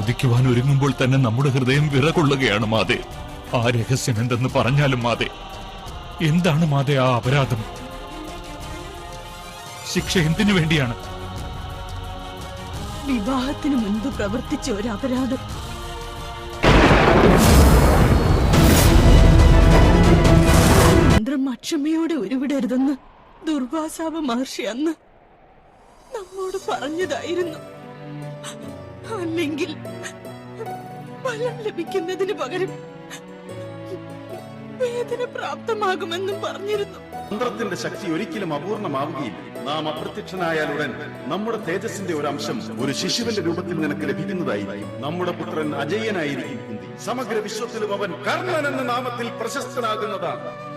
ചോദിക്കുവാൻ ഒരുങ്ങുമ്പോൾ തന്നെ നമ്മുടെ ഹൃദയം വിറകൊള്ളുകയാണ് മാതേ. ആ രഹസ്യം എന്തെന്ന് പറഞ്ഞാലും മാതേ. എന്താണ് മാതേ ആ അപരാധം? ശിക്ഷ എന്തിനു വേണ്ടിയാണ്? വിവാഹത്തിന് മുൻപ് പ്രവർത്തിച്ച ഒരു അപരാധം. മന്ത്രം അക്ഷമയോടെ ഉരുവിടരുതെന്ന് ദുർവാസാവ മഹർഷി അന്ന് നമ്മോട് പറഞ്ഞതായിരുന്നു. അല്ലെങ്കിൽ ഫലം ലഭിക്കുന്നതിന് പകരം വേദന പ്രാപ്തമാകുമെന്നും പറഞ്ഞിരുന്നു. മന്ത്രത്തിന്റെ ശക്തി ഒരിക്കലും അപൂർണമാവുകയില്ല. നാം അപ്രത്യക്ഷനായാലുടൻ നമ്മുടെ തേജസ്സിന്റെ ഒരു അംശം ഒരു ശിശുവിന്റെ രൂപത്തിൽ നിനക്ക് ലഭിക്കുന്നതായി. നമ്മുടെ പുത്രൻ അജയ്യനായിരിക്കും കുന്തി. സമഗ്ര വിശ്വത്തിലും അവൻ കർണൻ എന്ന നാമത്തിൽ പ്രശസ്തനാകുന്നതാണ്.